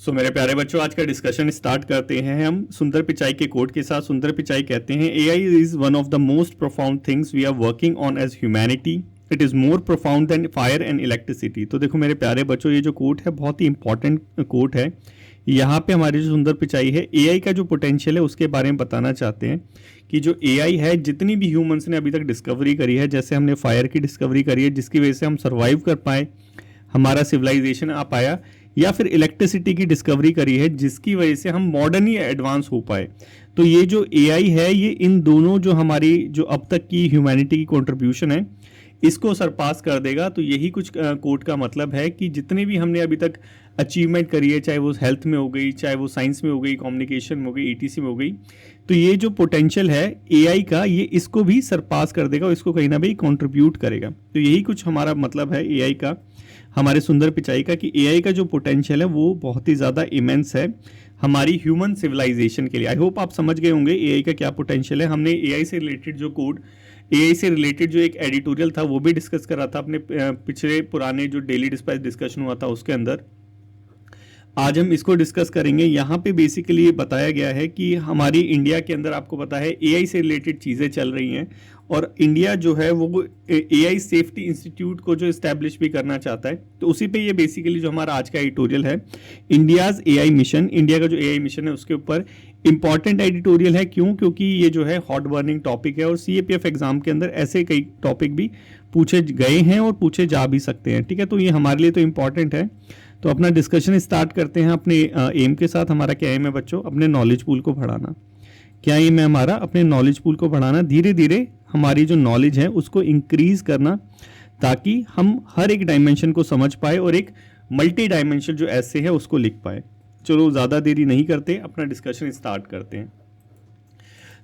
मेरे प्यारे बच्चों, आज का डिस्कशन स्टार्ट करते हैं हम सुंदर पिचाई के कोट के साथ। सुंदर पिचाई कहते हैं, AI is one of the most profound things we are working on as humanity. It is more profound than fire and electricity. तो देखो मेरे प्यारे बच्चों, ये जो कोट है बहुत ही इंपॉर्टेंट कोट है। यहाँ पे हमारी जो सुंदर पिचाई है, एआई का जो पोटेंशियल है उसके बारे में बताना चाहते हैं कि जो एआई है, जितनी भी ह्यूमंस ने अभी तक डिस्कवरी करी है, जैसे हमने फायर की डिस्कवरी करी है जिसकी वजह से हम सर्वाइव कर पाए, हमारा सिविलाइजेशन आ पाया, या फिर इलेक्ट्रिसिटी की डिस्कवरी करी है जिसकी वजह से हम मॉडर्न ही एडवांस हो पाए। तो ये जो एआई है, ये इन दोनों जो हमारी जो अब तक की ह्यूमैनिटी की कंट्रीब्यूशन है इसको सरपास कर देगा। तो यही कुछ कोट का मतलब है कि जितने भी हमने अभी तक अचीवमेंट करी है, चाहे वो हेल्थ में हो गई, चाहे वो साइंस में हो गई, कम्युनिकेशन में हो गई, ईटीसी में हो गई, तो ये जो पोटेंशियल है एआई का, ये इसको भी सरपास कर देगा और इसको कहीं ना कहीं कंट्रीब्यूट करेगा। तो यही कुछ हमारा मतलब है एआई का, हमारे सुंदर पिचाई का, कि एआई का जो पोटेंशियल है वो बहुत ही ज़्यादा इमेंस है हमारी ह्यूमन सिविलाइजेशन के लिए। आई होप आप समझ गए होंगे एआई का क्या पोटेंशियल है। हमने एआई से रिलेटेड जो कोड, एआई से रिलेटेड जो एक एडिटोरियल था वो भी डिस्कस करा था अपने पिछले पुराने जो डेली डिस्पैच डिस्कशन हुआ था उसके अंदर। आज हम इसको डिस्कस करेंगे। यहाँ पे बेसिकली ये बताया गया है कि हमारी इंडिया के अंदर, आपको पता है, एआई से रिलेटेड चीज़ें चल रही हैं और इंडिया जो है वो एआई सेफ्टी इंस्टीट्यूट को जो इस्टेब्लिश भी करना चाहता है। तो उसी पे ये बेसिकली जो हमारा आज का एडिटोरियल है, इंडियाज़ एआई मिशन, इंडिया का जो एआई मिशन है उसके ऊपर इंपॉर्टेंट एडिटोरियल है। क्यों? क्योंकि ये जो है हॉट बर्निंग टॉपिक है और सीएपीएफ एग्जाम के अंदर ऐसे कई टॉपिक भी पूछे गए हैं और पूछे जा भी सकते हैं। ठीक है, तो ये हमारे लिए तो इंपॉर्टेंट है। तो अपना डिस्कशन स्टार्ट करते हैं अपने एम के साथ। हमारा क्या एम है बच्चों? अपने नॉलेज पूल को बढ़ाना। क्या एम है हमारा? अपने नॉलेज पूल को बढ़ाना, धीरे धीरे हमारी जो नॉलेज है उसको इंक्रीज करना, ताकि हम हर एक डायमेंशन को समझ पाए और एक मल्टी डायमेंशन जो ऐसे है उसको लिख पाए। चलो ज़्यादा देरी नहीं करते, अपना डिस्कशन स्टार्ट करते हैं।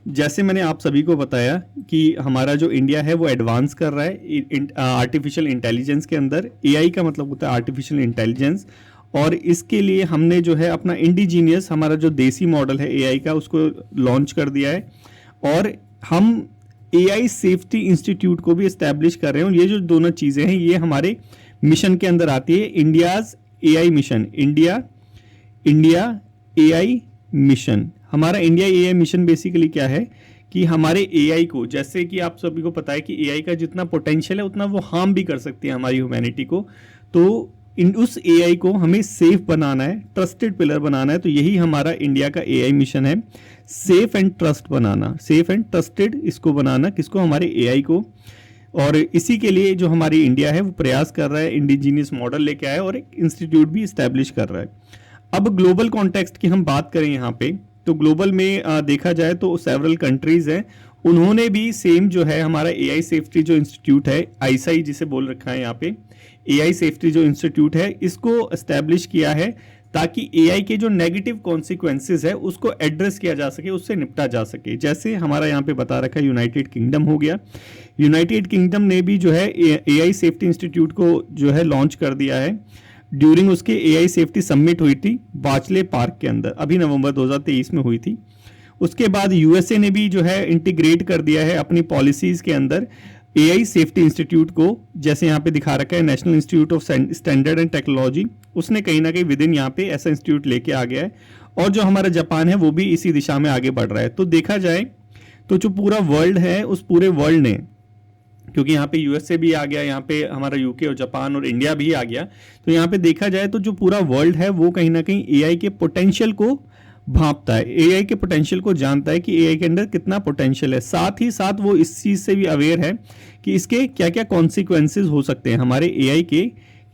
जैसे मैंने आप सभी को बताया कि हमारा जो इंडिया है वो एडवांस कर रहा है आर्टिफिशियल इंटेलिजेंस के अंदर। एआई का मतलब होता है आर्टिफिशियल इंटेलिजेंस, और इसके लिए हमने जो है अपना इंडिजीनियस, हमारा जो देसी मॉडल है एआई का, उसको लॉन्च कर दिया है। और हम एआई सेफ्टी इंस्टीट्यूट को भी इस्टेब्लिश कर रहे हैं। और ये जो दोनों चीज़ें हैं ये हमारे मिशन के अंदर आती है, India's AI mission. India AI mission, हमारा इंडिया एआई मिशन बेसिकली क्या है कि हमारे एआई को, जैसे कि आप सभी को पता है कि एआई का जितना पोटेंशियल है उतना वो हार्म भी कर सकती है हमारी ह्यूमैनिटी को। तो उस एआई को हमें सेफ बनाना है, ट्रस्टेड पिलर बनाना है। तो यही हमारा इंडिया का एआई मिशन है, safe and trust banana, safe and trusted इसको बनाना, किसको? हमारे एआई को। और इसी के लिए जो हमारी इंडिया है वो प्रयास कर रहा है, इंडिजीनियस मॉडल लेके आया और एक इंस्टीट्यूट भी इस्टेब्लिश कर रहा है। अब ग्लोबल कॉन्टेक्स्ट की हम बात करें यहाँ पे, तो ग्लोबल में देखा जाए तो सेवरल कंट्रीज हैं, उन्होंने भी सेम जो है हमारा एआई सेफ्टी जो इंस्टीट्यूट है, आईसाई जिसे बोल रखा है यहाँ पे, एआई सेफ्टी जो इंस्टीट्यूट है, इसको एस्टेब्लिश किया है ताकि एआई के जो नेगेटिव कॉन्सिक्वेंसेज है उसको एड्रेस किया जा सके, उससे निपटा जा सके। जैसे हमारा यहाँ पे बता रखा है यूनाइटेड किंगडम हो गया, यूनाइटेड किंगडम ने भी जो है एआई सेफ्टी इंस्टीट्यूट को जो है लॉन्च कर दिया है। ड्यूरिंग उसके एआई सेफ्टी समिट हुई थी बाचले पार्क के अंदर, अभी नवंबर 2023 में हुई थी। उसके बाद यूएसए ने भी जो है इंटीग्रेट कर दिया है अपनी पॉलिसीज़ के अंदर एआई सेफ्टी इंस्टीट्यूट को। जैसे यहाँ पे दिखा रखा है national institute of standard and technology, उसने कहीं ना कहीं विद इन यहाँ पे ऐसा इंस्टीट्यूट लेके आ गया है। और जो हमारा जापान है वो भी इसी दिशा में आगे बढ़ रहा है। तो देखा जाए तो जो पूरा वर्ल्ड है, उस पूरे वर्ल्ड ने, क्योंकि यहाँ पे यूएसए भी आ गया, यहाँ पे हमारा यूके और जापान और इंडिया भी आ गया, तो यहाँ पे देखा जाए तो जो पूरा वर्ल्ड है वो कहीं ना कहीं एआई के पोटेंशियल को भांपता है, एआई के पोटेंशियल को जानता है कि एआई के अंदर कितना पोटेंशियल है। साथ ही साथ वो इस चीज़ से भी अवेयर है कि इसके क्या क्या कॉन्सिक्वेंसेज हो सकते हैं, हमारे एआई के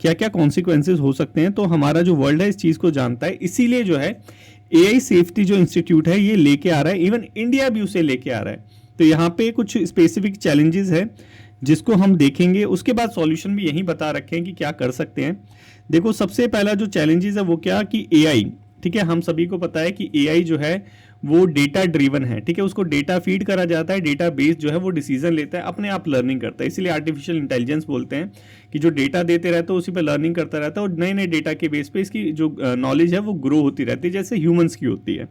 क्या क्या कॉन्सिक्वेंसेज हो सकते हैं। तो हमारा जो वर्ल्ड है इस चीज़ को जानता है, इसीलिए जो है एआई सेफ्टी जो इंस्टीट्यूट है ये लेके आ रहा है, इवन इंडिया भी उसे लेके आ रहा है। तो यहाँ पे कुछ स्पेसिफिक चैलेंजेस है जिसको हम देखेंगे, उसके बाद सॉल्यूशन भी यही बता रखे हैं कि क्या कर सकते हैं। देखो सबसे पहला जो चैलेंजेस है वो क्या कि एआई, ठीक है, हम सभी को पता है कि एआई जो है वो डेटा ड्रिवन है, ठीक है, उसको डेटा फीड करा जाता है, डेटा बेस जो है वो डिसीजन लेता है, अपने आप लर्निंग करता है। इसीलिए आर्टिफिशियल इंटेलिजेंस बोलते हैं कि जो डेटा देते रहता है उसी पे लर्निंग करता रहता है और नए नए डेटा के बेस पे इसकी जो नॉलेज है वो ग्रो होती रहती है, जैसे ह्यूमंस की होती है।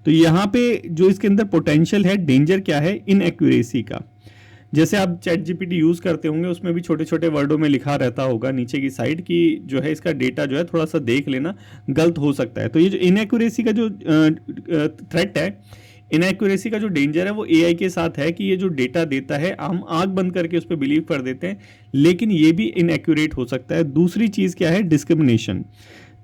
तो यहाँ पे जो इसके अंदर पोटेंशियल है, डेंजर क्या है? इनएक्यूरेसी का। जैसे आप चैट जीपीटी यूज़ करते होंगे, उसमें भी छोटे छोटे वर्डों में लिखा रहता होगा नीचे की साइड कि जो है इसका डेटा जो है थोड़ा सा देख लेना, गलत हो सकता है। तो ये जो इनएक्यूरेसी का जो थ्रेट है, इनएक्यूरेसी का जो डेंजर है वो एआई के साथ है कि ये जो डेटा देता है हम आंख बंद करके उस पर बिलीव कर देते हैं, लेकिन ये भी इनएक्यूरेट हो सकता है। दूसरी चीज़ क्या है, डिस्क्रिमिनेशन।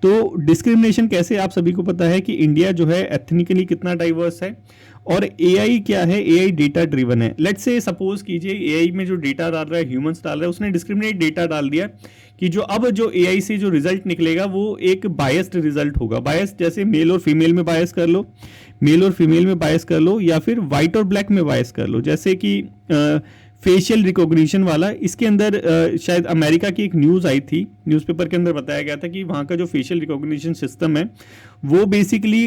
तो डिस्क्रिमिनेशन कैसे, आप सभी को पता है कि इंडिया जो है एथनिकली कितना डाइवर्स है, और एआई क्या है, एआई डेटा ड्रिवन है। लेट्स से सपोज कीजिए एआई में जो डेटा डाल रहा है, ह्यूमंस डाल रहा है, उसने डिस्क्रिमिनेट डेटा डाल दिया कि जो अब जो एआई से जो रिजल्ट निकलेगा वो एक बायस्ड रिजल्ट होगा। बायस्ड जैसे मेल और फीमेल में बायस कर लो, मेल और फीमेल में बायस कर लो, या फिर वाइट और ब्लैक में बायस कर लो, जैसे कि फेशियल रिकॉग्निशन वाला। इसके अंदर शायद अमेरिका की एक न्यूज़ आई थी, न्यूज़पेपर के अंदर बताया गया था कि वहाँ का जो फेशियल रिकॉग्निशन सिस्टम है वो बेसिकली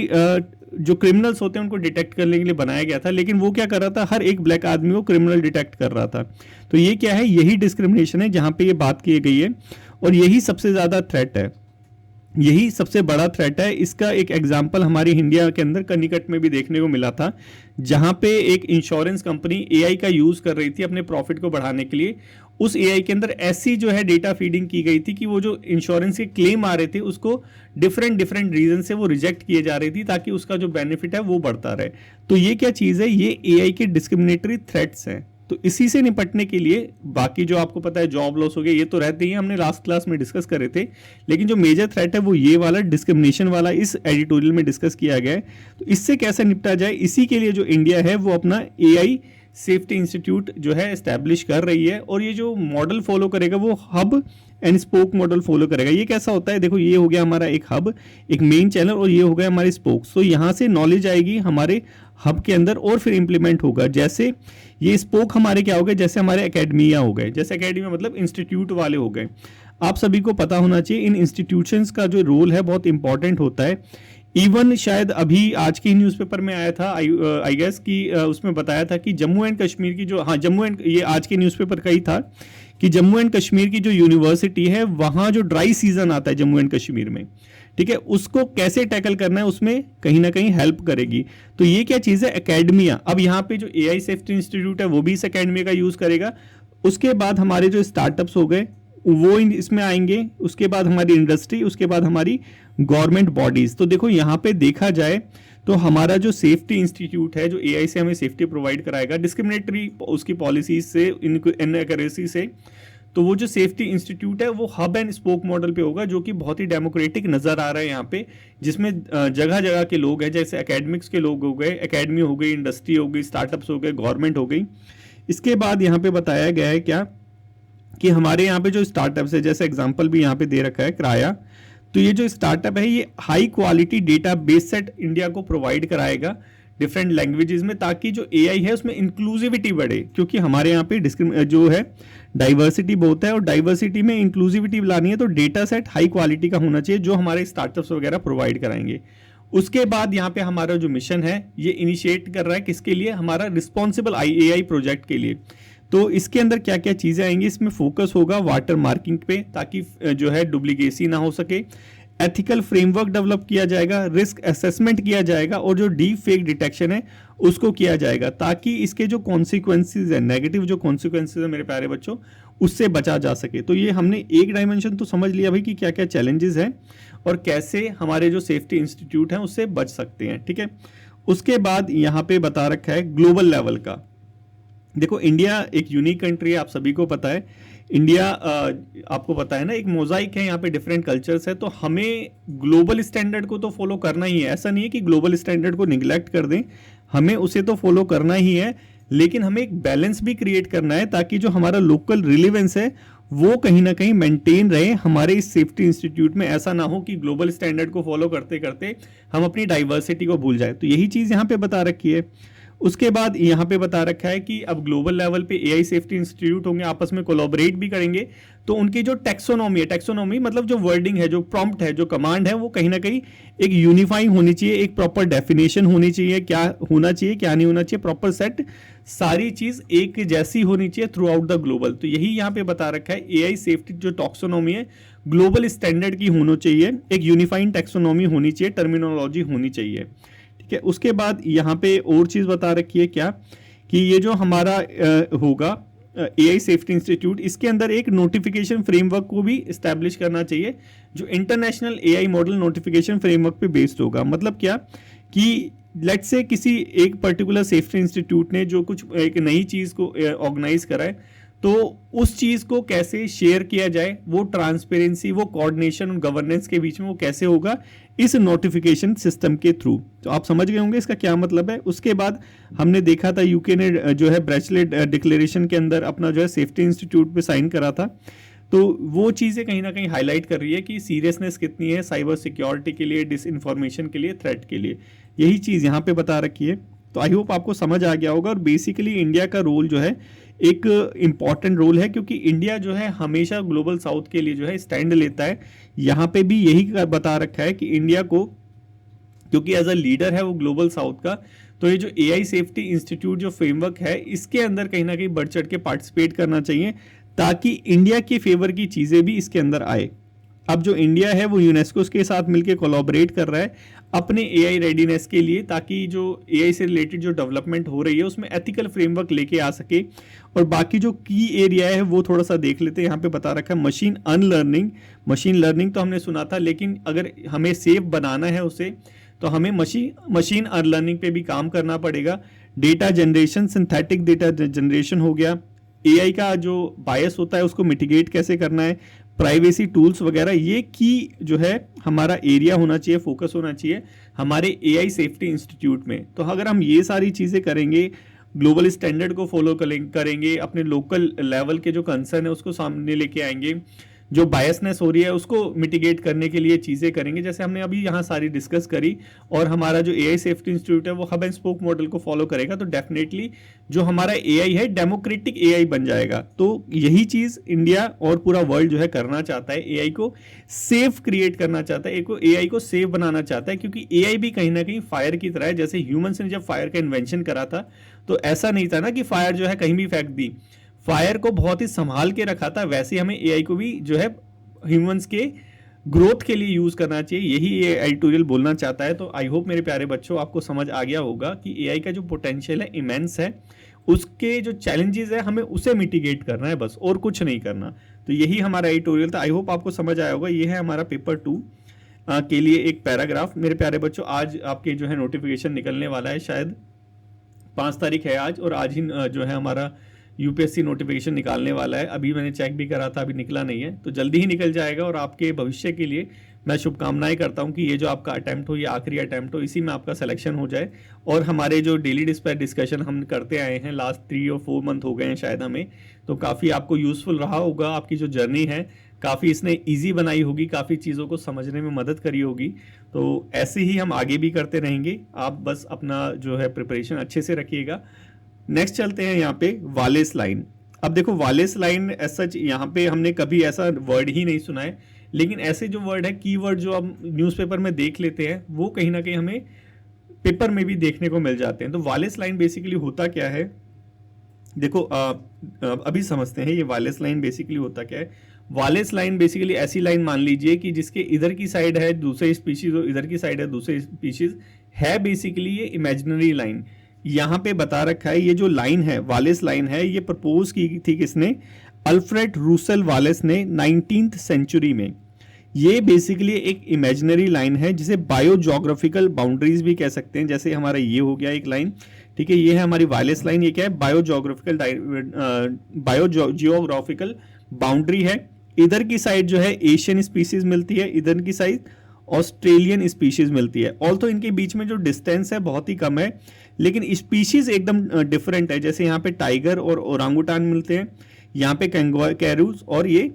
जो क्रिमिनल्स होते हैं उनको डिटेक्ट करने के लिए बनाया गया था, लेकिन वो क्या कर रहा था, हर एक ब्लैक आदमी को क्रिमिनल डिटेक्ट कर रहा था। तो ये क्या है, यही डिस्क्रिमिनेशन है जहाँ पे ये बात की गई है, और यही सबसे ज़्यादा थ्रेट है, यही सबसे बड़ा थ्रेट है। इसका एक एग्जांपल हमारी इंडिया के अंदर कनिकट में भी देखने को मिला था, जहां पे एक इंश्योरेंस कंपनी एआई का यूज कर रही थी अपने प्रॉफिट को बढ़ाने के लिए। उस एआई के अंदर ऐसी जो है डेटा फीडिंग की गई थी कि वो जो इंश्योरेंस के क्लेम आ रहे थे उसको डिफरेंट रीजन से वो रिजेक्ट किए जा रही थी, ताकि उसका जो बेनिफिट है वो बढ़ता रहे। तो ये क्या चीज़ है, ये एआई के डिस्क्रिमिनेटरी थ्रेट्स हैं। तो इसी से निपटने के लिए बाकी जो आपको पता है जॉब लॉस हो गया, ये तो रहते ही, हमने लास्ट क्लास में डिस्कस करे थे, लेकिन जो मेजर थ्रेट है वो ये वाला डिस्क्रिमिनेशन वाला इस एडिटोरियल में डिस्कस किया गया है। तो इससे कैसे निपटा जाए, इसी के लिए जो इंडिया है वो अपना एआई सेफ्टी इंस्टीट्यूट जो है एस्टैब्लिश कर रही है, और ये जो मॉडल फॉलो करेगा वो hub and spoke model follow करेगा। ये कैसा होता है, देखो ये हो गया हमारा एक हब, एक मेन चैनल, और ये हो गया हमारे स्पोक्स। तो यहाँ से नॉलेज आएगी हमारे हब के अंदर और फिर इंप्लीमेंट होगा। जैसे ये स्पोक हमारे क्या हो गए, जैसे हमारे एकेडमिया हो गए, जैसे एकेडमिया मतलब इंस्टीट्यूट वाले हो गए। आप सभी को पता होना चाहिए इन इंस्टीट्यूशंस का जो रोल है बहुत इंपॉर्टेंट होता है। इवन शायद अभी आज के न्यूज़पेपर में आया था, आई गेस कि उसमें बताया था कि जम्मू एंड कश्मीर की जो, हाँ जम्मू एंड, ये आज के न्यूज़पेपर का ही था कि जम्मू एंड कश्मीर की जो यूनिवर्सिटी है वहाँ जो ड्राई सीजन आता है जम्मू एंड कश्मीर में, ठीक है, उसको कैसे टैकल करना है उसमें कहीं ना कहीं हेल्प करेगी। तो ये क्या चीज़ है, एकेडमिया। अब यहाँ पे जो एआई सेफ्टी इंस्टीट्यूट है वो भी इस एकेडमिया का यूज़ करेगा। उसके बाद हमारे जो स्टार्टअप्स हो गए वो इसमें आएंगे, उसके बाद हमारी इंडस्ट्री, उसके बाद हमारी गवर्नमेंट बॉडीज़। तो देखो यहाँ पे देखा जाए तो हमारा जो सेफ्टी इंस्टीट्यूट है जो एआई से हमें सेफ्टी प्रोवाइड कराएगा डिस्क्रिमिनेटरी उसकी पॉलिसीज से, इनएक्यूरेसी से, तो वो जो सेफ्टी इंस्टीट्यूट है वो हब एंड स्पोक मॉडल पे होगा, जो कि बहुत ही डेमोक्रेटिक नज़र आ रहा है यहाँ पे, जिसमें जगह जगह के लोग हैं, जैसे एकेडमिक्स के लोग हो गए, एकेडमी हो गई, इंडस्ट्री हो गई, स्टार्टअप्स हो गए, गवर्नमेंट हो गई। इसके बाद यहाँ पे बताया गया है क्या कि हमारे यहाँ पे जो स्टार्टअप्स है, जैसे एग्जाम्पल भी यहाँ पे दे रखा है क्राया, तो ये जो स्टार्टअप है ये high quality data base set India को प्रोवाइड कराएगा डिफरेंट लैंग्वेजेस में, ताकि जो एआई है उसमें इंक्लूसिविटी बढ़े, क्योंकि हमारे यहाँ पे जो है डाइवर्सिटी बहुत है, और डाइवर्सिटी में इंक्लूसिविटी लानी है तो डेटा सेट हाई क्वालिटी का होना चाहिए जो हमारे स्टार्टअप्स वगैरह प्रोवाइड कराएंगे। उसके बाद यहाँ पे हमारा जो मिशन है ये इनिशिएट कर रहा है किसके लिए, हमारा रिस्पॉन्सिबल एआई प्रोजेक्ट के लिए। तो इसके अंदर क्या क्या चीज़ें आएंगी, इसमें फोकस होगा वाटर मार्किंग पे, ताकि जो है डुप्लीकेसी ना हो सके, एथिकल फ्रेमवर्क डेवलप किया जाएगा, रिस्क असेसमेंट किया जाएगा, और जो डीप फेक डिटेक्शन है उसको किया जाएगा, ताकि इसके जो कॉन्सिक्वेंसेज है, नेगेटिव जो कॉन्सिक्वेंसेज है मेरे प्यारे बच्चों, उससे बचा जा सके। तो ये हमने एक डायमेंशन तो समझ लिया भाई कि क्या क्या चैलेंजेस हैं और कैसे हमारे जो सेफ्टी इंस्टीट्यूट हैं उससे बच सकते हैं, ठीक है। उसके बाद यहाँ पे बता रखा है ग्लोबल लेवल का। देखो इंडिया एक यूनिक कंट्री है, आप सभी को पता है। इंडिया आपको पता है ना, एक मोजाइक है, यहाँ पे डिफरेंट कल्चर्स है, तो हमें ग्लोबल स्टैंडर्ड को तो फॉलो करना ही है। ऐसा नहीं है कि ग्लोबल स्टैंडर्ड को निगलेक्ट कर दें, हमें उसे तो फॉलो करना ही है, लेकिन हमें एक बैलेंस भी क्रिएट करना है, ताकि जो हमारा लोकल रिलेवेंस है वो कहीं ना कहीं मेंटेन रहे हमारे इस सेफ्टी इंस्टीट्यूट में। ऐसा ना हो कि ग्लोबल स्टैंडर्ड को फॉलो करते करते हम अपनी डाइवर्सिटी को भूल जाए। तो यही चीज़ यहाँ पे बता रखी है। उसके बाद यहाँ पे बता रखा है कि अब ग्लोबल लेवल पे एआई सेफ्टी इंस्टीट्यूट होंगे, आपस में कोलैबोरेट भी करेंगे, तो उनकी जो टैक्सोनॉमी है, टैक्सोनॉमी मतलब जो वर्डिंग है, जो प्रॉम्प्ट है, जो कमांड है, वो कहीं ना कहीं एक यूनिफाइंग होनी चाहिए, एक प्रॉपर डेफिनेशन होनी चाहिए, क्या होना चाहिए क्या नहीं होना चाहिए, प्रॉपर सेट, सारी चीज़ एक जैसी होनी चाहिए थ्रू आउट द ग्लोबल। तो यही यहाँ पे बता रखा है, एआई सेफ्टी जो टैक्सोनॉमी है ग्लोबल स्टैंडर्ड की होनी चाहिए, एक यूनिफाइंग टैक्सोनॉमी होनी चाहिए, टर्मिनोलॉजी होनी चाहिए, ठीक है। उसके बाद यहाँ पे और चीज़ बता रखी है क्या कि ये जो हमारा होगा एआई सेफ्टी इंस्टीट्यूट, इसके अंदर एक नोटिफिकेशन फ्रेमवर्क को भी इस्टेब्लिश करना चाहिए जो international AI model notification framework पे बेस्ड होगा। मतलब क्या कि लेट्स से किसी एक पर्टिकुलर सेफ्टी इंस्टीट्यूट ने जो कुछ एक नई चीज़ को ऑर्गेनाइज करा है, तो उस चीज़ को कैसे शेयर किया जाए, वो ट्रांसपेरेंसी, वो कोऑर्डिनेशन और गवर्नेंस के बीच में वो कैसे होगा, इस नोटिफिकेशन सिस्टम के थ्रू। तो आप समझ गए होंगे इसका क्या मतलब है। उसके बाद हमने देखा था यूके ने जो है ब्रेचलेट डिक्लेरेशन के अंदर अपना जो है सेफ्टी इंस्टीट्यूट पे साइन करा था। तो वो चीज़ें कहीं ना कहीं हाईलाइट कर रही है कि सीरियसनेस कितनी है साइबर सिक्योरिटी के लिए, डिसइंफॉर्मेशन के लिए, थ्रेट के लिए। यही चीज़ यहाँ पे बता रखी है। तो आई होप आपको समझ आ गया होगा। और बेसिकली इंडिया का रोल जो है एक इम्पॉर्टेंट रोल है, क्योंकि इंडिया जो है हमेशा ग्लोबल साउथ के लिए जो है स्टैंड लेता है। यहाँ पे भी यही बता रखा है कि इंडिया को, क्योंकि एज अ लीडर है वो ग्लोबल साउथ का, तो ये जो एआई सेफ्टी इंस्टीट्यूट जो फ्रेमवर्क है इसके अंदर कहीं ना कहीं बढ़ चढ़ के पार्टिसिपेट करना चाहिए, ताकि इंडिया के फेवर की चीज़ें भी इसके अंदर आए। अब जो इंडिया है वो यूनेस्को के साथ मिलकर कोलैबोरेट कर रहा है अपने एआई रेडीनेस के लिए, ताकि जो एआई से रिलेटेड जो डेवलपमेंट हो रही है उसमें एथिकल फ्रेमवर्क लेके आ सके। और बाकी जो की एरिया है वो थोड़ा सा देख लेते हैं। यहाँ पे बता रखा है मशीन अनलर्निंग। मशीन लर्निंग तो हमने सुना था, लेकिन अगर हमें सेफ बनाना है उसे, तो हमें मशीन अनलर्निंग पे भी काम करना पड़ेगा। Data generation, synthetic data generation हो गया। एआई का जो बायस होता है उसको मिटिगेट कैसे करना है, प्राइवेसी टूल्स वगैरह, ये की जो है हमारा एरिया होना चाहिए, फोकस होना चाहिए हमारे एआई सेफ्टी इंस्टीट्यूट में। तो अगर हम ये सारी चीज़ें करेंगे, ग्लोबल स्टैंडर्ड को फॉलो करेंगे, अपने लोकल लेवल के जो कंसर्न है उसको सामने लेके आएंगे, जो बायसनेस हो रही है उसको मिटिगेट करने के लिए चीज़ें करेंगे, जैसे हमने अभी यहाँ सारी डिस्कस करी, और हमारा जो एआई सेफ्टी इंस्टीट्यूट है वो हब एंड स्पोक मॉडल को फॉलो करेगा, तो डेफिनेटली जो हमारा एआई है डेमोक्रेटिक एआई बन जाएगा। तो यही चीज़ इंडिया और पूरा वर्ल्ड जो है करना चाहता है, एआई को सेफ क्रिएट करना चाहता है, एआई को सेफ बनाना चाहता है, क्योंकि एआई भी कहीं ना कहीं फायर की तरह है। जैसे ह्यूमंस ने जब फायर का इन्वेंशन करा था तो ऐसा नहीं था ना कि फायर जो है कहीं भी फेंक दी, फायर को बहुत ही संभाल के रखा था। वैसे हमें एआई को भी जो है ह्यूमंस के ग्रोथ के लिए यूज करना चाहिए, यही ये एडिटोरियल बोलना चाहता है। तो आई होप मेरे प्यारे बच्चों आपको समझ आ गया होगा कि एआई का जो पोटेंशियल है इमेंस है, उसके जो चैलेंजेस है हमें उसे मिटिगेट करना है, बस और कुछ नहीं करना। तो यही हमारा एडिटोरियल था। आई होप आपको समझ आया होगा। ये है हमारा पेपर 2 के लिए एक पैराग्राफ। मेरे प्यारे बच्चों आज आपके जो है नोटिफिकेशन निकलने वाला है, शायद 5 तारीख है आज, और आज ही जो है हमारा यूपीएससी नोटिफिकेशन निकालने वाला है। अभी मैंने चेक भी करा था, अभी निकला नहीं है, तो जल्दी ही निकल जाएगा। और आपके भविष्य के लिए मैं शुभकामनाएं करता हूं कि ये जो आपका अटैम्प्ट हो, ये आखिरी अटैम्प्ट हो, इसी में आपका सिलेक्शन हो जाए। और हमारे जो डेली डिस्कशन हम करते आए हैं लास्ट 3 और 4 मंथ हो गए हैं शायद हमें, तो काफ़ी आपको यूज़फुल रहा होगा। आपकी जो जर्नी है काफ़ी इसने ईजी बनाई होगी, काफ़ी चीज़ों को समझने में मदद करी होगी। तो ऐसे ही हम आगे भी करते रहेंगे। आप बस अपना जो है प्रिपरेशन अच्छे से रखिएगा। नेक्स्ट चलते हैं यहाँ पे वालेस लाइन। अब देखो वालेस लाइन ऐसा यहाँ पे हमने कभी ऐसा वर्ड ही नहीं सुना है, लेकिन ऐसे जो वर्ड है, कीवर्ड जो हम न्यूज़पेपर में देख लेते हैं, वो कहीं ना कहीं हमें पेपर में भी देखने को मिल जाते हैं। तो वालेस लाइन बेसिकली होता क्या है, देखो अभी समझते हैं ये वालेस लाइन बेसिकली होता क्या है। वालेस लाइन बेसिकली ऐसी लाइन मान लीजिए कि जिसके इधर की साइड है दूसरे स्पीशीज और इधर की साइड है दूसरे स्पीशीज है। बेसिकली ये इमेजिनरी लाइन यहाँ पे बता रखा है। ये जो लाइन है, वालेस लाइन है, ये प्रपोज की थी किसने, अल्फ्रेड रूसेल वालेस ने 19th सेंचुरी में। ये बेसिकली एक इमेजिनरी लाइन है जिसे बायोजियोग्राफिकल बाउंड्रीज भी कह सकते हैं। जैसे हमारा ये हो गया एक लाइन, ठीक है, ये है हमारी वालेस लाइन। ये क्या है, बायोजियोग्राफिकल बाउंड्री है। इधर की साइड जो है एशियन स्पीशीज मिलती है, इधर की साइड ऑस्ट्रेलियन स्पीशीज मिलती है। ऑल्थो इनके बीच में जो डिस्टेंस है बहुत ही कम है, लेकिन स्पीशीज एकदम डिफरेंट है। जैसे यहाँ पे टाइगर और ओरांगुटान मिलते हैं, यहाँ पे कैरूज और ये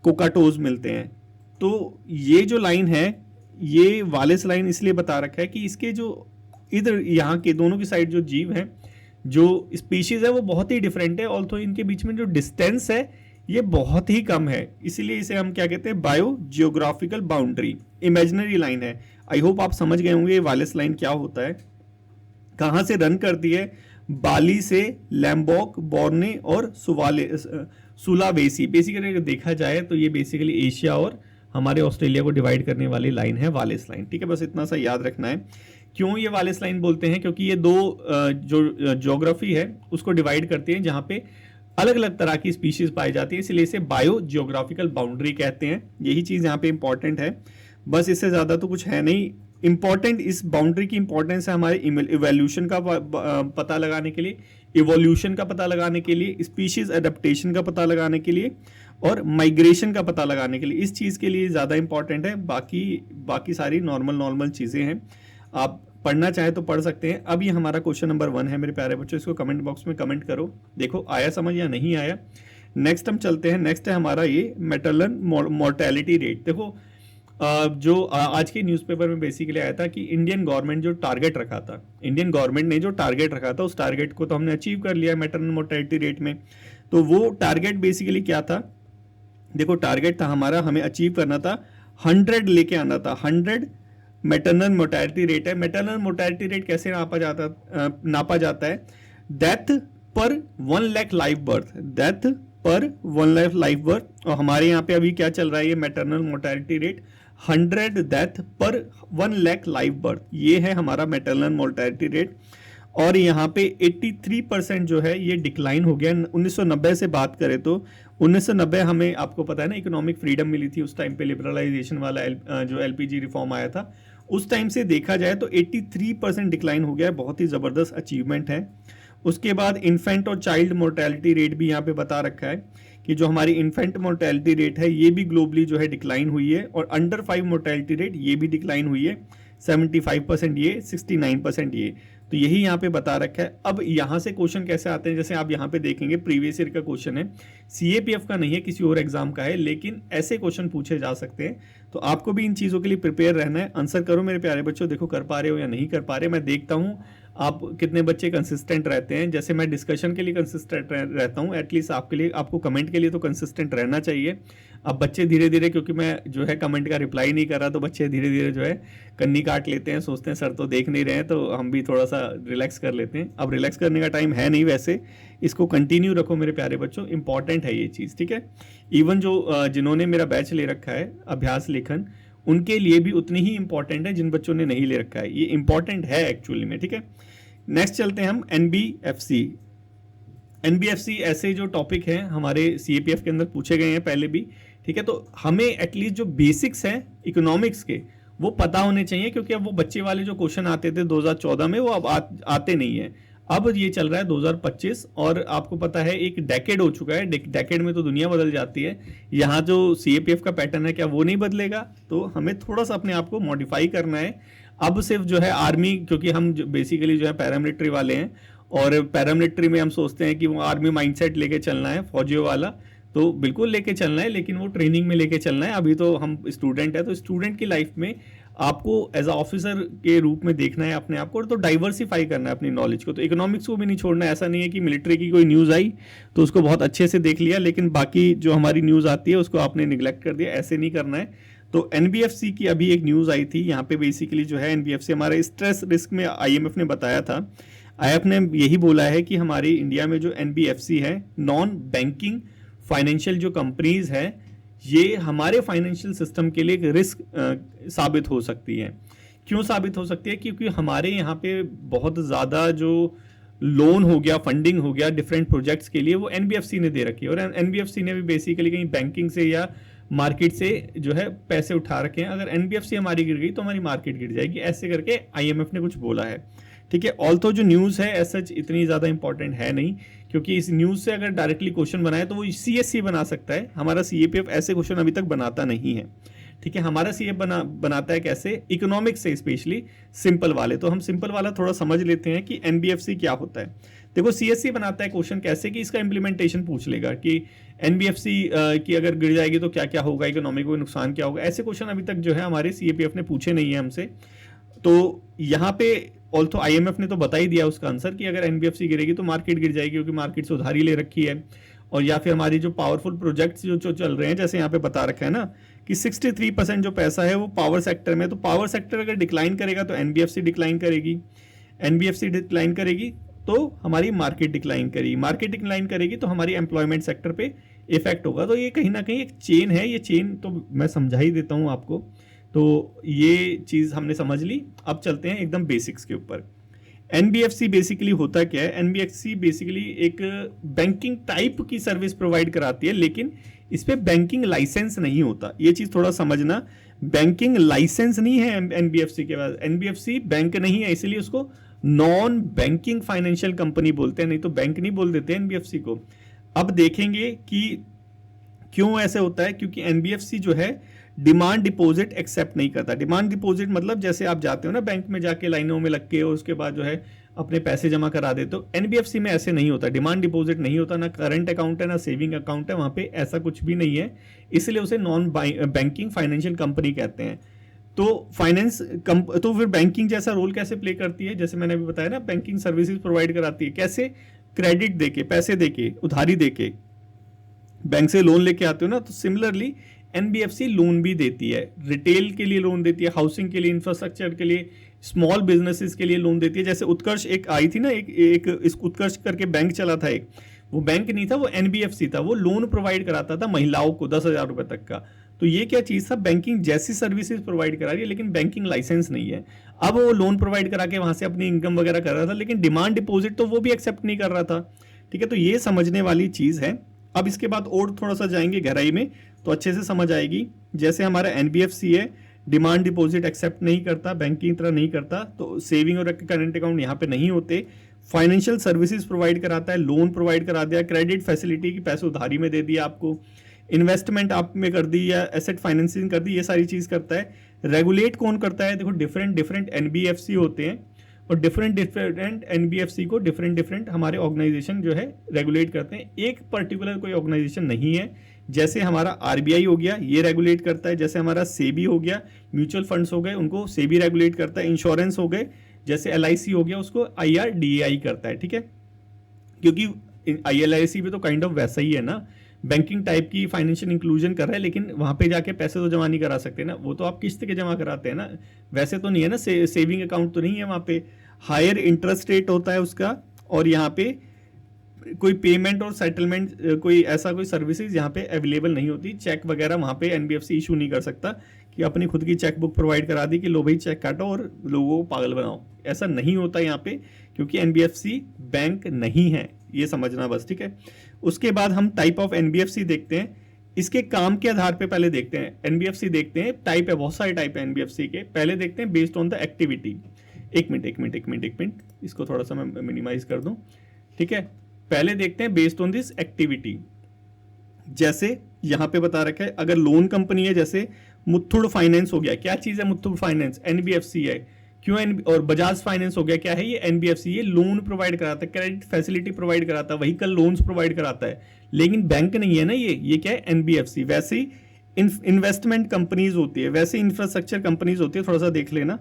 कोकाटोज मिलते हैं। तो ये जो लाइन है, ये वालेस लाइन इसलिए बता रखा है कि इसके जो इधर यहाँ के दोनों की साइड जो जीव हैं, जो स्पीशीज है, वो बहुत ही डिफरेंट है। ऑल्थो इनके बीच में जो डिस्टेंस है ये बहुत ही कम है, इसलिए इसे हम क्या कहते हैं, bio geographical boundary, imaginary line है। आई होप आप समझ गए होंगे वालेस लाइन क्या होता है, कहाँ से रन करती है। बाली से लैम्बोक, बोर्ने और सुलावेसी। बेसिकली अगर देखा जाए तो ये बेसिकली एशिया और हमारे ऑस्ट्रेलिया को डिवाइड करने वाली लाइन है वालेस लाइन, ठीक है। बस इतना सा याद रखना है। क्यों ये वालेस लाइन बोलते हैं, क्योंकि ये दो जो ज्योग्राफी है उसको डिवाइड करती है, जहाँ पे अलग अलग तरह की स्पीशीज पाई जाती है, इसलिए इसे बायो जियोग्राफिकल बाउंड्री कहते हैं। यही चीज़ यहाँ पे इंपॉर्टेंट है, बस इससे ज़्यादा तो कुछ है नहीं। इंपॉर्टेंट इस बाउंड्री की इंपॉर्टेंस है हमारे इवोल्यूशन का पता लगाने के लिए, इवोल्यूशन का पता लगाने के लिए, स्पीशीज एडेप्टेशन का पता लगाने के लिए, और माइग्रेशन का पता लगाने के लिए। इस चीज़ के लिए ज़्यादा इंपॉर्टेंट है, बाकी सारी नॉर्मल चीज़ें हैं। आप पढ़ना चाहे तो पढ़ सकते हैं। अब ये हमारा क्वेश्चन नंबर 1 है मेरे प्यारे बच्चों, इसको कमेंट बॉक्स में कमेंट करो, देखो आया समझ या नहीं आया। नेक्स्ट हम चलते हैं, नेक्स्ट है हमारा ये मैटरनल मोर्टेलिटी रेट। देखो जो आज के न्यूज़पेपर में बेसिकली आया था कि इंडियन गवर्नमेंट जो टारगेट रखा था, इंडियन गवर्नमेंट ने जो टारगेट रखा था, उस टारगेट को तो हमने अचीव कर लिया मैटरनल मोर्टेलिटी रेट में। तो वो टारगेट बेसिकली क्या था, देखो टारगेट था हमारा, हमें अचीव करना था 100 लेके आना था, 100 मैटरनल मोर्टेलिटी रेट है। मैटरनल मोर्टेलिटी रेट कैसे नापा जाता है, डेथ पर 1 लाख लाइव बर्थ, डेथ पर 1 लाख लाइव बर्थ। और हमारे यहाँ पे अभी क्या चल रहा है, ये मैटरनल मोर्टेलिटी रेट 100 डेथ पर 1 लाख लाइव बर्थ, ये है हमारा मैटरनल मोर्टेलिटी रेट। और यहाँ पे 83% जो है ये डिक्लाइन हो गया। 1990 से बात करें तो 1990 हमें, आपको पता है ना, इकोनॉमिक फ्रीडम मिली थी उस टाइम पे, लिबरलाइजेशन वाला जो एलपीजी रिफॉर्म आया था, उस टाइम से देखा जाए तो 83% डिक्लाइन हो गया है, बहुत ही ज़बरदस्त अचीवमेंट है। उसके बाद इन्फेंट और चाइल्ड मोर्टेलिटी रेट भी यहाँ पे बता रखा है कि जो हमारी इन्फेंट मोर्टेलिटी रेट है ये भी ग्लोबली जो है डिक्लाइन हुई है, और अंडर 5 मोर्टेलिटी रेट ये भी डिक्लाइन हुई है, 75% ये, 69% ये। तो यही यहाँ पे बता रखा है। अब यहाँ से क्वेश्चन कैसे आते हैं, जैसे आप यहाँ पे देखेंगे प्रीवियस ईयर का क्वेश्चन है, सीएपीएफ का नहीं है, किसी और एग्जाम का है, लेकिन ऐसे क्वेश्चन पूछे जा सकते हैं। तो आपको भी इन चीज़ों के लिए प्रिपेयर रहना है। आंसर करो मेरे प्यारे बच्चों, देखो कर पा रहे हो या नहीं कर पा रहे। मैं देखता हूँ आप कितने बच्चे कंसिस्टेंट रहते हैं। जैसे मैं डिस्कशन के लिए कंसिस्टेंट रहता हूँ, एटलीस्ट आपके लिए, आपको कमेंट के लिए तो कंसिस्टेंट रहना चाहिए। अब बच्चे धीरे धीरे, क्योंकि मैं जो है कमेंट का रिप्लाई नहीं कर रहा, तो बच्चे धीरे धीरे जो है कन्नी काट लेते हैं, सोचते हैं सर तो देख नहीं रहे हैं, तो हम भी थोड़ा सा रिलैक्स कर लेते हैं। अब रिलैक्स करने का टाइम है नहीं, वैसे इसको कंटिन्यू रखो मेरे प्यारे बच्चों, इंपॉर्टेंट है ये चीज़, ठीक है। इवन जो जिन्होंने मेरा बैच ले रखा है अभ्यास लेखन, उनके लिए भी उतनी ही इंपॉर्टेंट है जिन बच्चों ने नहीं ले रखा है, ये इंपॉर्टेंट है एक्चुअली में, ठीक है। नेक्स्ट चलते हैं हम एनबीएफसी। एनबीएफसी ऐसे जो टॉपिक हैं हमारे सीएपीएफ के अंदर पूछे गए हैं पहले भी, ठीक है। तो हमें एटलीस्ट जो बेसिक्स हैं इकोनॉमिक्स के वो पता होने चाहिए, क्योंकि अब वो बच्चे वाले जो क्वेश्चन आते थे 2014 में वो अब आते नहीं है। अब ये चल रहा है 2025, और आपको पता है एक डेकेड हो चुका है। डेकेड में तो दुनिया बदल जाती है, यहाँ जो सीएपीएफ का पैटर्न है क्या वो नहीं बदलेगा? तो हमें थोड़ा सा अपने आप को मॉडिफाई करना है। अब सिर्फ जो है आर्मी, क्योंकि हम बेसिकली जो है पैरामिलिट्री वाले हैं, और पैरामिलिट्री में हम सोचते हैं कि वो आर्मी माइंडसेट लेके चलना है, फौजियों वाला, तो बिल्कुल लेके चलना है, लेकिन वो ट्रेनिंग में लेके चलना है। अभी तो हम स्टूडेंट है, तो स्टूडेंट की लाइफ में आपको एज अ ऑफिसर के रूप में देखना है अपने आप को, तो डाइवर्सिफाई करना है अपनी नॉलेज को। तो इकोनॉमिक्स को भी नहीं छोड़ना है। ऐसा नहीं है कि मिलिट्री की कोई न्यूज़ आई तो उसको बहुत अच्छे से देख लिया, लेकिन बाकी जो हमारी न्यूज़ आती है उसको आपने निगलेक्ट कर दिया, ऐसे नहीं करना है। तो एनबीएफसी की अभी एक न्यूज़ आई थी, यहाँ पे बेसिकली जो है एनबीएफसी हमारे स्ट्रेस रिस्क में आईएमएफ ने बताया था, आईएमएफ ने यही बोला है कि हमारी इंडिया में जो एनबीएफसी है, नॉन बैंकिंग फाइनेंशियल जो कंपनीज है, ये हमारे फाइनेंशियल सिस्टम के लिए एक रिस्क साबित हो सकती है। क्यों साबित हो सकती है? क्योंकि हमारे यहाँ पे बहुत ज़्यादा जो लोन हो गया, फंडिंग हो गया डिफरेंट प्रोजेक्ट्स के लिए, वो एनबीएफसी ने दे रखी है, और एनबीएफसी ने भी बेसिकली कहीं बैंकिंग से या मार्केट से जो है पैसे उठा रखे हैं। अगर एनबीएफसी हमारी गिर गई तो हमारी मार्केट गिर जाएगी, ऐसे करके आईएमएफ ने कुछ बोला है, ठीक है। ऑल्थो जो न्यूज़ है एज सच इतनी ज़्यादा इंपॉर्टेंट है नहीं, क्योंकि इस न्यूज़ से अगर डायरेक्टली क्वेश्चन बनाए तो वो सीएससी बना सकता है। हमारा सीएपीएफ ऐसे क्वेश्चन अभी तक बनाता नहीं है, ठीक है। हमारा सीएफ बनाता है कैसे? इकोनॉमिक्स से, स्पेशली सिंपल वाले। तो हम सिंपल वाला थोड़ा समझ लेते हैं कि एनबीएफसी क्या होता है। देखो सीएससी बनाता है क्वेश्चन कैसे, कि इसका इंप्लीमेंटेशन पूछ लेगा कि एनबीएफसी की अगर गिर जाएगी तो क्या क्या होगा, इकोनॉमी को नुकसान क्या होगा। ऐसे क्वेश्चन अभी तक जो है हमारे सीएपीएफ ने पूछे नहीं है हमसे। तो यहाँ पे ऑल्थो आईएमएफ ने तो बता ही दिया उसका आंसर कि अगर एनबीएफसी गिरेगी तो मार्केट गिर जाएगी, क्योंकि मार्केट से उधारी ले रखी है। और या फिर हमारी जो पावरफुल प्रोजेक्ट्स जो चल रहे हैं, जैसे यहाँ पे बता रखा है ना कि 63% जो पैसा है वो पावर सेक्टर में, तो पावर सेक्टर अगर डिक्लाइन करेगा तो एनबीएफसी डिक्लाइन करेगी, एनबीएफसी डिक्लाइन करेगी तो हमारी मार्केट डिक्लाइन करेगी, मार्केट डिक्लाइन करेगी तो हमारी एम्प्लॉयमेंट सेक्टर पे इफेक्ट होगा। तो ये कहीं ना कहीं एक चेन है, ये चेन तो मैं समझा ही देता हूँ आपको। तो ये चीज़ हमने समझ ली। अब चलते हैं एकदम बेसिक्स के ऊपर। एनबीएफसी बेसिकली होता क्या है, एनबीएफसी बेसिकली एक बैंकिंग टाइप की सर्विस प्रोवाइड कराती है, लेकिन इस पे बैंकिंग लाइसेंस नहीं होता। ये चीज थोड़ा समझना, बैंकिंग लाइसेंस नहीं है एनबीएफसी के पास, एनबीएफसी बैंक नहीं है, इसलिए उसको नॉन बैंकिंग फाइनेंशियल कंपनी बोलते हैं, नहीं तो बैंक नहीं बोल देते एनबीएफसी को। अब देखेंगे कि क्यों ऐसे होता है, क्योंकि एनबीएफसी जो है डिमांड डिपॉजिट एक्सेप्ट नहीं करता। डिमांड डिपॉजिट मतलब जैसे आप जाते हो ना बैंक में जाके लाइनों में लग के और उसके बाद जो है अपने पैसे जमा करा देते हो, एनबीएफसी में ऐसे नहीं होता, डिमांड डिपॉजिट नहीं होता, ना करंट अकाउंट है ना सेविंग अकाउंट है, वहां पे ऐसा कुछ भी नहीं है, इसलिए उसे नॉन बैंकिंग फाइनेंशियल कंपनी कहते हैं। तो तो फिर बैंकिंग जैसा रोल कैसे प्ले करती है, जैसे मैंने अभी बताया ना, बैंकिंग सर्विसेज प्रोवाइड कराती है, कैसे, क्रेडिट देके, पैसे देके, उधारी देके, बैंक से लोन लेके आते हो ना, तो सिमिलरली एनबीएफसी लोन भी देती है, रिटेल के लिए लोन देती है, हाउसिंग के लिए, इंफ्रास्ट्रक्चर के लिए, स्मॉल बिजनेसेस के लिए लोन देती है। जैसे उत्कर्ष एक आई थी ना, एक इस उत्कर्ष करके बैंक चला था एक, वो बैंक नहीं था, वो एनबीएफसी था, वो लोन प्रोवाइड कराता था महिलाओं को 10,000 रुपए तक का। तो ये क्या चीज था, बैंकिंग जैसी सर्विसेज प्रोवाइड करा रही है, लेकिन बैंकिंग लाइसेंस नहीं है। अब वो लोन प्रोवाइड करा के वहां से अपनी इनकम वगैरह कर रहा था, लेकिन डिमांड डिपॉजिट तो वो भी एक्सेप्ट नहीं कर रहा था। ठीक है, तो ये समझने वाली चीज है। अब इसके बाद और थोड़ा सा जाएंगे गहराई में तो अच्छे से समझ आएगी। जैसे हमारा एनबीएफसी है, डिमांड डिपॉजिट एक्सेप्ट नहीं करता, बैंकिंग तरह नहीं करता, तो सेविंग और करंट अकाउंट यहाँ पे नहीं होते। फाइनेंशियल सर्विसेज प्रोवाइड कराता है, लोन प्रोवाइड करा दिया, क्रेडिट फैसिलिटी की पैसे उधारी में दे दिया आपको, इन्वेस्टमेंट आप में कर दी या एसेट फाइनेंसिंग कर दी, ये सारी चीज करता है। रेगुलेट कौन करता है, देखो डिफरेंट डिफरेंट एनबीएफसी होते हैं और डिफरेंट डिफरेंट एनबीएफसी को डिफरेंट डिफरेंट हमारे ऑर्गेनाइजेशन जो है रेगुलेट करते हैं। एक पर्टिकुलर कोई ऑर्गेनाइजेशन नहीं है। जैसे हमारा आरबीआई हो गया, ये रेगुलेट करता है। जैसे हमारा सेबी हो गया, म्यूचुअल फंड्स हो गए, उनको सेबी रेगुलेट करता है। इंश्योरेंस हो गए, जैसे एलआईसी हो गया, उसको आईआरडीएआई करता है। ठीक है, क्योंकि आईएलआईसी भी तो काइंड ऑफ वैसा ही है ना, बैंकिंग टाइप की फाइनेंशियल इंक्लूजन कर रहा है, लेकिन वहां पे जाके पैसे तो जमा नहीं करा सकते ना, वो तो आप किस्त के जमा कराते हैं ना, वैसे तो नहीं है ना, सेविंग अकाउंट तो नहीं है वहां पे। हायर इंटरेस्ट रेट होता है उसका, और यहाँ पे कोई पेमेंट और सेटलमेंट, कोई ऐसा कोई सर्विसेज यहाँ पे अवेलेबल नहीं होती। चेक वगैरह वहाँ पे एनबीएफसी इशू नहीं कर सकता कि अपनी खुद की चेक बुक प्रोवाइड करा दी कि लो भाई चेक काटो और लोगों को पागल बनाओ, ऐसा नहीं होता यहाँ पे, क्योंकि एनबीएफसी बैंक नहीं है, ये समझना बस। ठीक है, उसके बाद हम टाइप ऑफ एनबीएफसी देखते हैं। इसके काम के आधार पे पहले देखते हैं एनबीएफसी, देखते हैं टाइप है, बहुत सारे टाइप है एनबीएफसी के। पहले देखते हैं बेस्ड ऑन द एक्टिविटी। एक मिनट, इसको थोड़ा सा मैं मिनिमाइज कर दूं। ठीक है, पहले देखते हैं बेस्ड ऑन दिस एक्टिविटी। जैसे यहां पे बता रखा है, अगर लोन कंपनी है, जैसे मुथुट फाइनेंस हो गया, क्या चीज है मुथुट फाइनेंस, एनबीएफसी है। क्यों और बजाज फाइनेंस हो गया, क्या है ये, एनबीएफसी। ये लोन प्रोवाइड कराता है, क्रेडिट फैसिलिटी प्रोवाइड कराता है, व्हीकल लोन्स प्रोवाइड कराता है, लेकिन बैंक नहीं है ना ये क्या है, एनबीएफसी। वैसे ही इन्वेस्टमेंट कंपनीज होती है, वैसे इंफ्रास्ट्रक्चर कंपनीज होती है, थोड़ा सा देख लेना।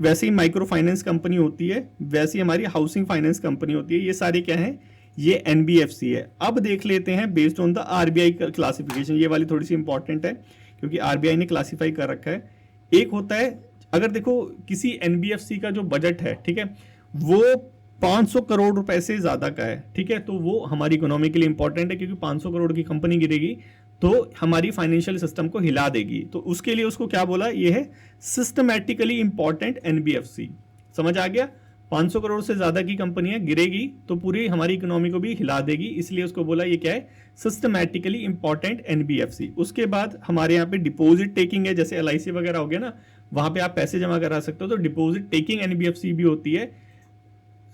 वैसे ही माइक्रो फाइनेंस कंपनी होती है, वैसे ही हमारी हाउसिंग फाइनेंस कंपनी होती है। ये सारी क्या है, ये एनबीएफसी है। अब देख लेते हैं based on the RBI classification. ये वाली थोड़ी सी इंपॉर्टेंट है, क्योंकि आरबीआई ने क्लासिफाई कर रखा है। एक होता है, अगर देखो किसी एनबीएफसी का जो बजट है, ठीक है, वो 500 करोड़ रुपए से ज्यादा का है, ठीक है, तो वो हमारी इकोनॉमी के लिए इंपॉर्टेंट है, क्योंकि 500 करोड़ की कंपनी गिरेगी तो हमारी फाइनेंशियल सिस्टम को हिला देगी। तो उसके लिए उसको क्या बोला, ये है सिस्टमैटिकली इंपॉर्टेंट एनबीएफसी। समझ आ गया, 500 करोड़ से ज्यादा की कंपनियां गिरेगी तो पूरी हमारी इकोनॉमी को भी हिला देगी, इसलिए उसको बोला ये क्या है, सिस्टमैटिकली इंपॉर्टेंट एनबीएफसी। उसके बाद हमारे यहाँ पे डिपॉजिट टेकिंग है, जैसे एलआईसी वगैरह हो गया ना, वहां पे आप पैसे जमा करा सकते हो, तो डिपॉजिट टेकिंग एनबीएफसी भी होती है।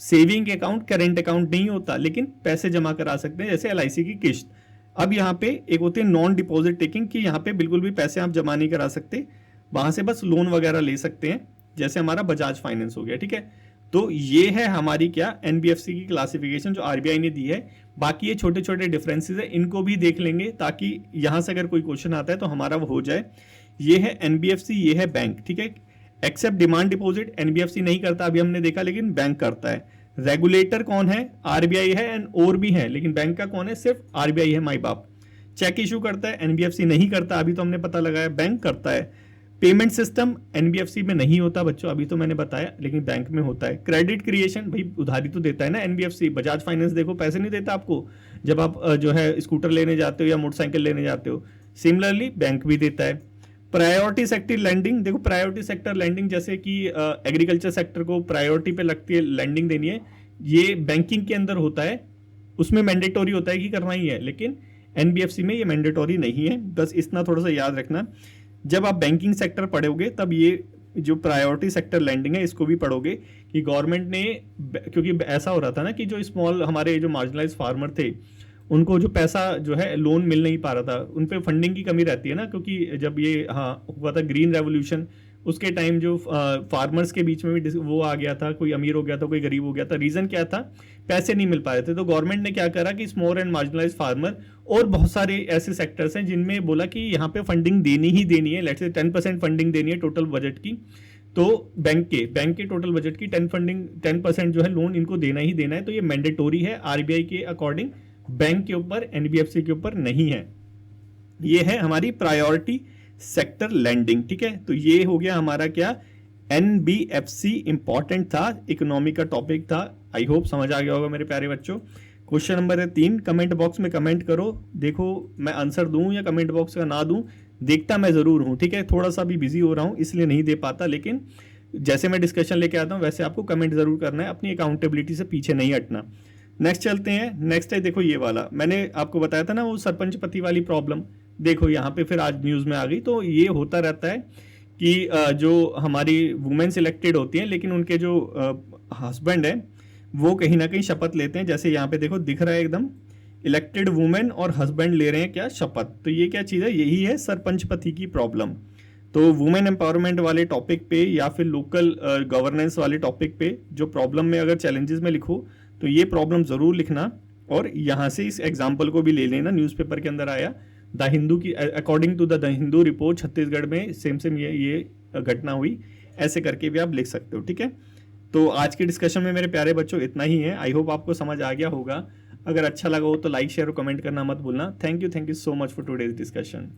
सेविंग अकाउंट, करेंट अकाउंट नहीं होता, लेकिन पैसे जमा करा सकते हैं, जैसे एलआईसी की किश्त। अब यहाँ पे एक होती है नॉन डिपॉजिट टेकिंग, कि यहाँ पे बिल्कुल भी पैसे आप जमा नहीं करा सकते, वहां से बस लोन वगैरह ले सकते हैं, जैसे हमारा बजाज फाइनेंस हो गया। ठीक है, तो ये है हमारी क्या, एनबीएफसी की क्लासिफिकेशन जो आरबीआई ने दी है। बाकी ये छोटे छोटे डिफरेंसेस है, इनको भी देख लेंगे, ताकि यहां से अगर कोई क्वेश्चन आता है तो हमारा वो हो जाए। ये है एनबीएफसी, ये है बैंक। ठीक है, एक्सेप्ट डिमांड डिपॉजिट एनबीएफसी नहीं करता, अभी हमने देखा, लेकिन बैंक करता है। रेगुलेटर कौन है, आरबीआई है एंड और भी है, लेकिन बैंक का कौन है, सिर्फ आरबीआई है, माई बाप। चेक इशू करता है, एनबीएफसी नहीं करता, अभी तो हमने पता लगाया, बैंक करता है। पेमेंट सिस्टम एनबीएफसी में नहीं होता बच्चों, अभी तो मैंने बताया, लेकिन बैंक में होता है। क्रेडिट क्रिएशन, भाई उधारी तो देता है ना एनबीएफसी। बजाज फाइनेंस देखो पैसे नहीं देता आपको जब आप जो है स्कूटर लेने जाते हो या मोटरसाइकिल लेने जाते हो, सिमिलरली बैंक भी देता है। प्रायोरिटी सेक्टर लैंडिंग, देखो प्रायोरिटी सेक्टर लैंडिंग जैसे कि एग्रीकल्चर सेक्टर को प्रायोरिटी पे लगती है लैंडिंग देनी है, ये बैंकिंग के अंदर होता है, उसमें मैंडेटोरी होता है कि करना ही है, लेकिन एनबीएफसी में ये मैंडेटोरी नहीं है। बस इतना थोड़ा सा याद रखना। जब आप बैंकिंग सेक्टर पढ़ोगे तब ये जो प्रायोरिटी सेक्टर लैंडिंग है इसको भी पढ़ोगे कि गवर्नमेंट ने, क्योंकि ऐसा हो रहा था ना कि जो स्मॉल हमारे जो मार्जिनलाइज फार्मर थे उनको जो पैसा जो है लोन मिल नहीं पा रहा था, उन पे फंडिंग की कमी रहती है ना, क्योंकि जब ये हुआ था ग्रीन रेवोल्यूशन, उसके टाइम जो फार्मर्स के बीच में भी वो आ गया था, कोई अमीर हो गया था कोई गरीब हो गया था। रीज़न क्या था? पैसे नहीं मिल पा रहे थे। तो गवर्नमेंट ने क्या करा कि स्मॉल एंड मार्जिनलाइज फार्मर और बहुत सारे ऐसे सेक्टर्स हैं जिनमें बोला कि यहाँ पे फंडिंग देनी ही देनी है, लेट्स से 10% फंडिंग देनी है टोटल बजट की। तो बैंक के टोटल बजट की 10% जो है लोन इनको देना ही देना है। तो ये मैंडेटोरी है आरबीआई के अकॉर्डिंग, बैंक के ऊपर, एनबीएफसी के ऊपर नहीं है। ये है हमारी प्रायोरिटी सेक्टर लैंडिंग, ठीक है। तो ये हो गया हमारा क्या, एनबीएफसी इंपॉर्टेंट था, इकोनॉमी का टॉपिक था। आई होप समझ आ गया होगा मेरे प्यारे बच्चों। क्वेश्चन नंबर है 3, कमेंट बॉक्स में कमेंट करो, देखो मैं आंसर दूं या कमेंट बॉक्स का ना दूं, देखता मैं ज़रूर हूं, ठीक है। थोड़ा सा भी बिजी हो रहा हूं इसलिए नहीं दे पाता, लेकिन जैसे मैं डिस्कशन लेके आता हूं वैसे आपको कमेंट ज़रूर करना है, अपनी अकाउंटेबिलिटी से पीछे नहीं हटना। नेक्स्ट चलते हैं। नेक्स्ट है देखो ये वाला, मैंने आपको बताया था ना वो सरपंच पति वाली प्रॉब्लम, देखो यहाँ पे फिर आज न्यूज़ में आ गई। तो ये होता रहता है कि जो हमारी वुमेन सिलेक्टेड होती हैं लेकिन उनके जो हस्बैंड है वो कहीं ना कहीं शपथ लेते हैं। जैसे यहाँ पे देखो दिख रहा है एकदम, इलेक्टेड वुमेन और हस्बैंड ले रहे हैं क्या, शपथ। तो ये क्या चीज़ है, यही है सरपंच पति की प्रॉब्लम। तो वुमेन एम्पावरमेंट वाले टॉपिक पे या फिर लोकल गवर्नेंस वाले टॉपिक पे जो प्रॉब्लम में अगर चैलेंजेस में लिखो तो ये प्रॉब्लम ज़रूर लिखना, और यहाँ से इस एग्जाम्पल को भी ले लेना, न्यूज़पेपर के अंदर आया द हिंदू की, according to the Hindu report Chhattisgarh में सेम ये घटना हुई, ऐसे करके भी आप लिख सकते हो, ठीक है। तो आज के डिस्कशन में मेरे प्यारे बच्चों इतना ही है। आई होप आपको समझ आ गया होगा। अगर अच्छा लगा हो तो लाइक शेयर और कमेंट करना मत भूलना। Thank you so much for today's discussion.